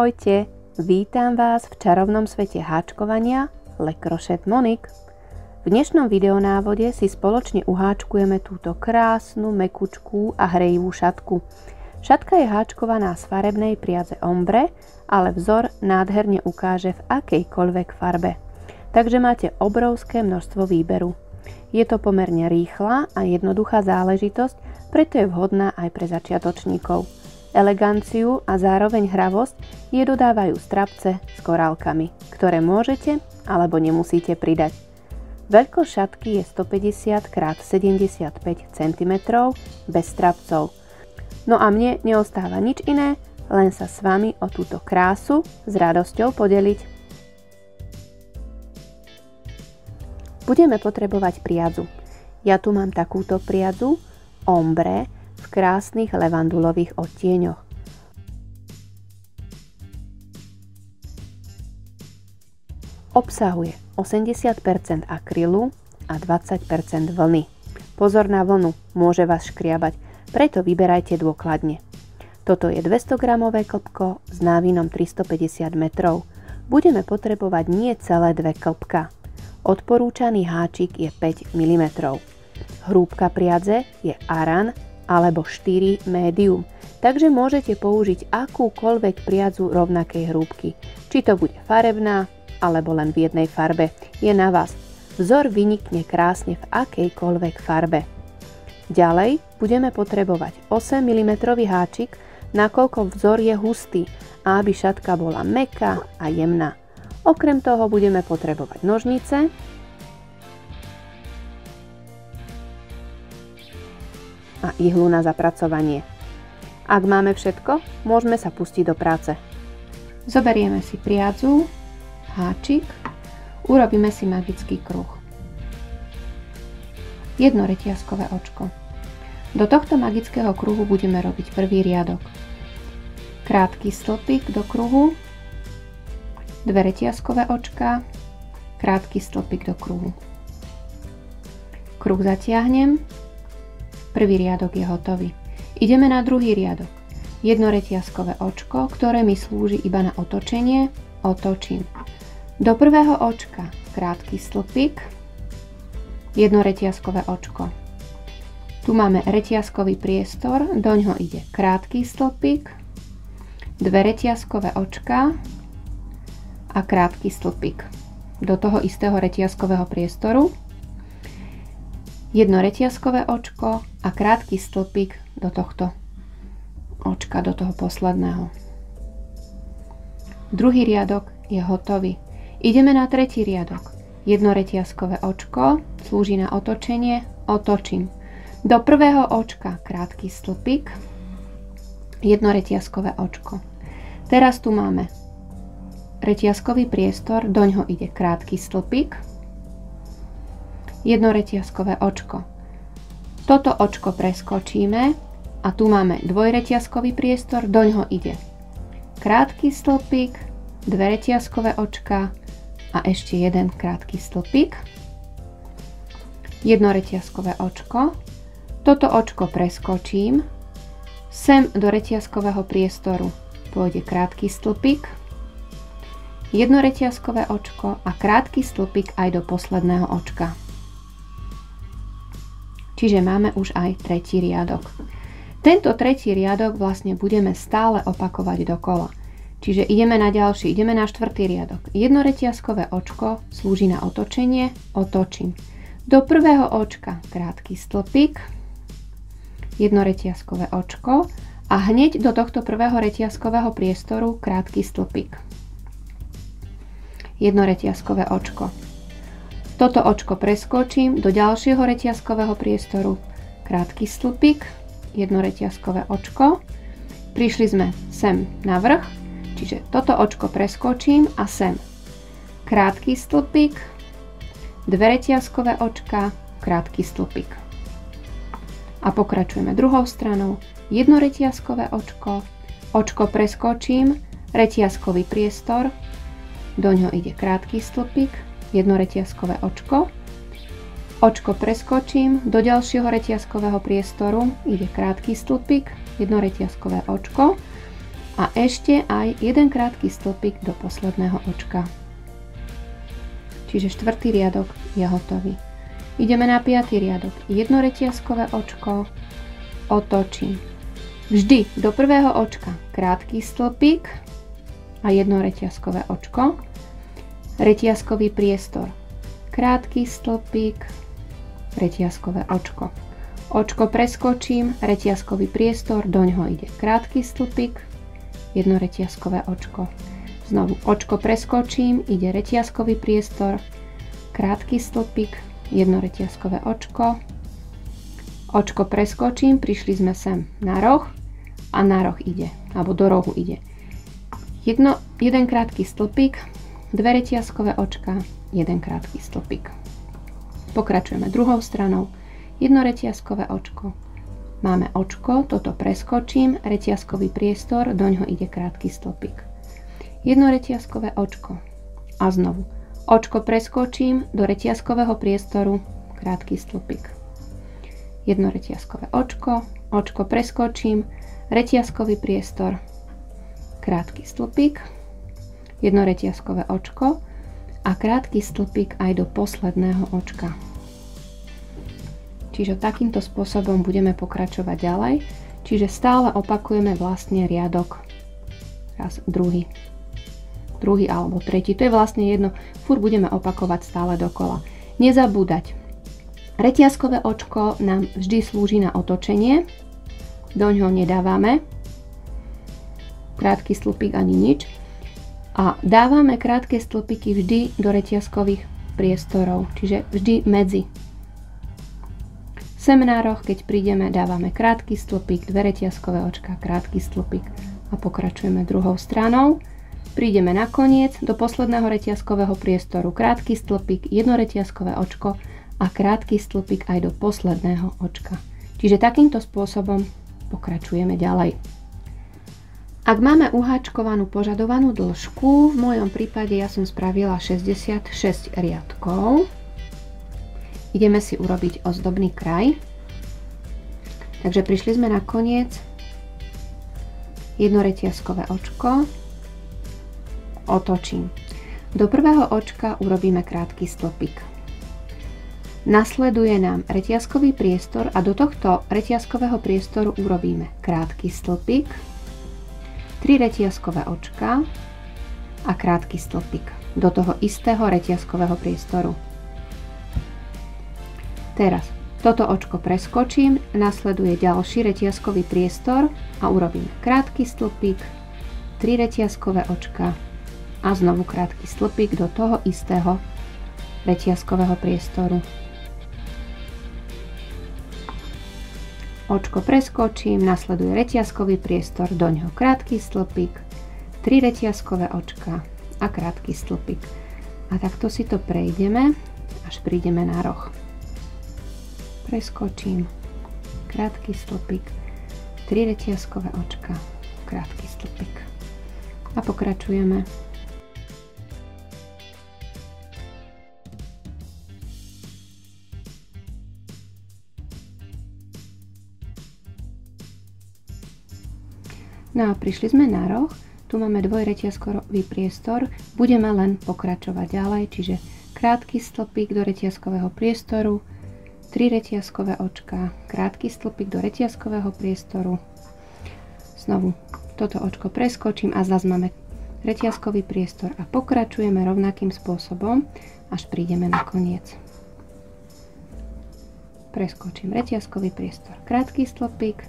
Ahojte, vítam vás v čarovnom svete háčkovania Le Crochet Monique. V dnešnom videonávode si spoločne uháčkujeme túto krásnu, mekučkú a hrejivú šatku. Šatka je háčkovaná z farebnej priadze ombre, ale vzor nádherne ukáže v akejkoľvek farbe. Takže máte obrovské množstvo výberu. Je to pomerne rýchla a jednoduchá záležitosť, preto je vhodná aj pre začiatočníkov. Eleganciu a zároveň hravosť jej dodávajú strapce s korálkami, ktoré môžete alebo nemusíte pridať. Veľkosť šatky je 150 x 75 cm bez strapcov. No a mne neostáva nič iné, len sa s vami o túto krásu s radosťou podeliť. Budeme potrebovať priadzu. Ja tu mám takúto priadzu ombre v krásnych levandulových odtieňoch. Obsahuje 80% akrylu a 20% vlny. Pozor na vlnu, môže vás škriabať, preto vyberajte dôkladne. Toto je 200 gramové klpko s návinom 350 metrov. Budeme potrebovať nie celé dve klpka. Odporúčaný háčik je 5 mm. Hrúbka priadze je aran alebo 4 médium, takže môžete použiť akúkoľvek priadzu rovnakej hrúbky. Či to bude farebná, alebo len v jednej farbe, je na vás. Vzor vynikne krásne v akejkoľvek farbe. Ďalej budeme potrebovať 8 mm háčik, nakoľko vzor je hustý a aby šatka bola mäkká a jemná. Okrem toho budeme potrebovať nožnice, a ihlu na zapracovanie. Ak máme všetko, môžeme sa pustiť do práce. Zoberieme si priadzu, háčik, urobíme si magický kruh. Jedno reťazkové očko. Do tohto magického kruhu budeme robiť prvý riadok. Krátky stĺpik do kruhu, 2 reťazkové očka, krátky stĺpik do kruhu. Kruh zatiahnem, prvý riadok je hotový. Ideme na druhý riadok. Jedno reťazkové očko, ktoré mi slúži iba na otočenie, otočím. Do prvého očka krátky stĺpik, jedno reťazkové očko. Tu máme reťazkový priestor, doňho ide krátky stĺpik, 2 reťazkové očka a krátky stĺpik. Do toho istého reťazkového priestoru jedno reťazkové očko a krátky stĺpik do tohto očka, do toho posledného. Druhý riadok je hotový. Ideme na tretí riadok. Jedno reťazkové očko slúži na otočenie, otočím. Do prvého očka krátky stĺpik, jedno reťazkové očko. Teraz tu máme reťazkový priestor, doňho ide krátky stĺpik, jedno reťazkové očko. Toto očko preskočíme a tu máme dvojreťazkový priestor, doňho ide krátky stĺpik, 2 reťazkové očka a ešte jeden krátky stĺpik, jedno reťazkové očko. Toto očko preskočím, sem do reťazkového priestoru pôjde krátky stĺpik, jedno reťazkové očko a krátky stĺpik aj do posledného očka. Čiže máme už aj tretí riadok. Tento tretí riadok vlastne budeme stále opakovať dokola. Čiže ideme na ďalší, ideme na štvrtý riadok. Jedno reťazkové očko slúži na otočenie, otočím. Do prvého očka krátky stĺpik, jedno reťazkové očko a hneď do tohto prvého reťazkového priestoru krátky stĺpik. Jedno reťazkové očko. Toto očko preskočím do ďalšieho reťazkového priestoru, krátky stĺpik, jedno reťazkové očko. Prišli sme sem na vrch, čiže toto očko preskočím a sem. Krátky stĺpik, 2 reťazkové očka, krátky stĺpik. A pokračujeme druhou stranou. Jedno reťazkové očko, očko preskočím, reťazkový priestor, doňho ide krátky stĺpik, jedno reťazkové očko. Očko preskočím, do ďalšieho reťazkového priestoru ide krátky stĺpik, jedno reťazkové očko a ešte aj jeden krátky stĺpik do posledného očka. Čiže 4. riadok je hotový. Ideme na 5. riadok. Jedno reťazkové očko, otočím. Vždy do prvého očka krátky stĺpik a jedno reťazkové očko. Reťazkový priestor. Krátky stĺpik, reťazkové očko. Očko preskočím, reťazkový priestor, doňho ide krátky stĺpik, jedno reťazkové očko. Znovu očko preskočím, ide reťazkový priestor, krátky stĺpik, jedno reťazkové očko. Očko preskočím, prišli sme sem na roh a na roh ide, alebo do rohu ide. Jeden krátky stĺpik, dve reťazkové očka, jeden krátky stĺpik. Pokračujeme druhou stranou, jedno reťazkové očko. Máme očko, toto preskočím, reťazkový priestor, doňho ide krátky stĺpik. Jedno reťazkové očko a znovu očko preskočím, do reťazkového priestoru krátky stĺpik. Jedno reťazkové očko, očko preskočím, reťazkový priestor, krátky stĺpik, jedno reťazkové očko a krátky stĺpik aj do posledného očka. Čiže takýmto spôsobom budeme pokračovať ďalej, čiže stále opakujeme vlastne riadok. Raz, druhý alebo tretí, to je vlastne jedno, furt budeme opakovať stále dokola. Nezabúdať, reťazkové očko nám vždy slúži na otočenie, doňho nedávame krátky stĺpik ani nič a dávame krátke stĺpiky vždy do reťazkových priestorov, čiže vždy medzi. Sem na roh, keď prídeme, dávame krátky stĺpik, dve reťazkové očka, krátky stĺpik a pokračujeme druhou stranou. Prídeme na koniec do posledného reťazkového priestoru, krátky stĺpik, jedno reťazkové očko a krátky stĺpik aj do posledného očka. Čiže takýmto spôsobom pokračujeme ďalej. Ak máme uháčkovanú požadovanú dĺžku, v mojom prípade ja som spravila 66 riadkov. Ideme si urobiť ozdobný kraj. Takže prišli sme na koniec, jedno reťazkové očko, otočím. Do prvého očka urobíme krátky stĺpik. Nasleduje nám reťazkový priestor a do tohto reťazkového priestoru urobíme krátky stĺpik, 3 reťazkové očka a krátky stĺpik do toho istého reťazkového priestoru. Teraz toto očko preskočím, nasleduje ďalší reťazkový priestor a urobíme krátky stĺpik, 3 reťazkové očka a znovu krátky stĺpik do toho istého reťazkového priestoru. Očko preskočím, nasleduje reťazkový priestor, doňho krátky stĺpik, 3 reťazkové očka a krátky stĺpik. A takto si to prejdeme, až prídeme na roh. Preskočím, krátky stĺpik, 3 reťazkové očka, krátky stĺpik. A pokračujeme. No a prišli sme na roh, tu máme dvojreťazkový priestor, budeme len pokračovať ďalej, čiže krátky stĺpik do reťazkového priestoru, 3 reťazkové očka, krátky stĺpik do reťazkového priestoru, znovu toto očko preskočím a zase máme reťazkový priestor a pokračujeme rovnakým spôsobom, až prídeme na koniec. Preskočím reťazkový priestor, krátky stĺpik,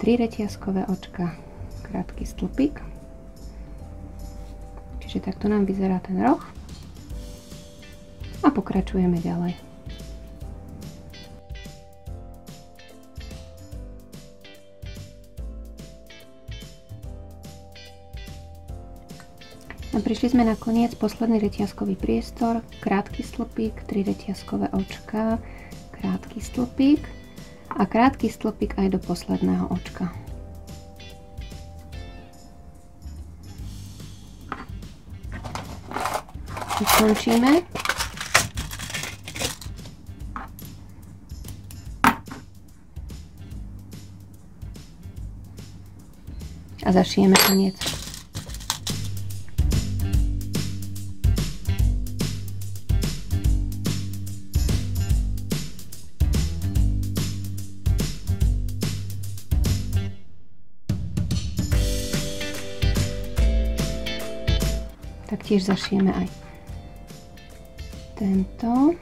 3 reťazkové očka, krátky stĺpik. Čiže takto nám vyzerá ten roh. A pokračujeme ďalej. A prišli sme na koniec, posledný reťazkový priestor, krátky stĺpik, 3 reťazkové očka, krátky stĺpik a krátky stĺpik aj do posledného očka. Ukončíme. a zašijeme koniec. Taktiež zašijeme aj tento.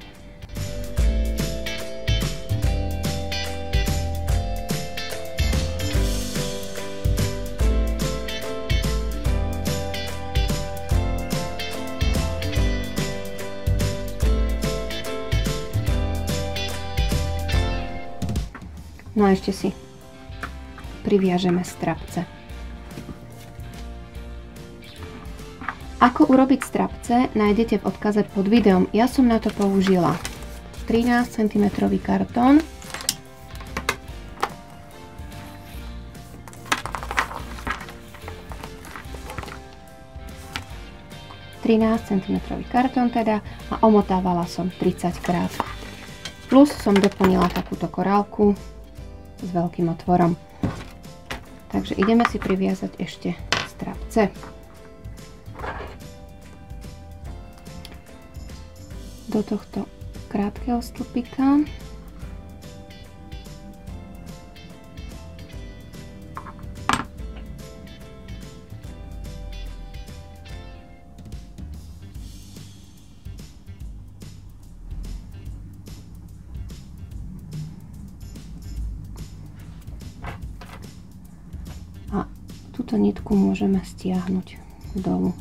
No a ešte si priviažeme strapce. Ako urobiť strapce, nájdete v odkaze pod videom. Ja som na to použila 13 cm kartón. Kartón teda a omotávala som 30 krát. Plus som doplnila takúto korálku s veľkým otvorom. Takže ideme si priviazať ešte strapce. Do tohto krátkeho stĺpika a túto nitku môžeme stiahnuť dolu.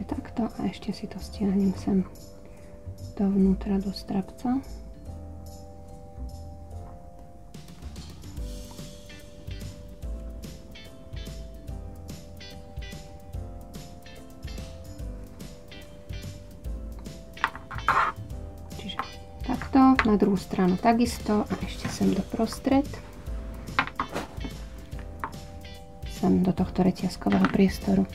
Takto a ešte si to stiahnem sem dovnútra do strapca. Čiže takto, na druhú stranu takisto a ešte sem doprostred. Sem do tohto reťazkového priestoru.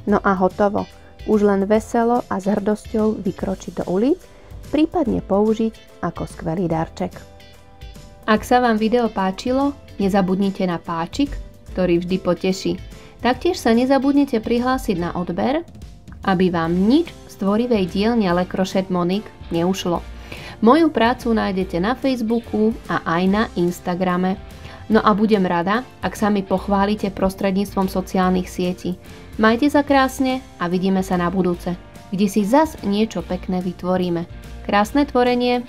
No a hotovo. Už len veselo a s hrdosťou vykročiť do ulic, prípadne použiť ako skvelý darček. Ak sa vám video páčilo, nezabudnite na páčik, ktorý vždy poteší. Taktiež sa nezabudnite prihlásiť na odber, aby vám nič z tvorivej dielne Le Crochet Monique neušlo. Moju prácu nájdete na Facebooku a aj na Instagrame. No a budem rada, ak sa mi pochválite prostredníctvom sociálnych sietí. Majte sa krásne a vidíme sa na budúce, kde si zas niečo pekné vytvoríme. Krásne tvorenie!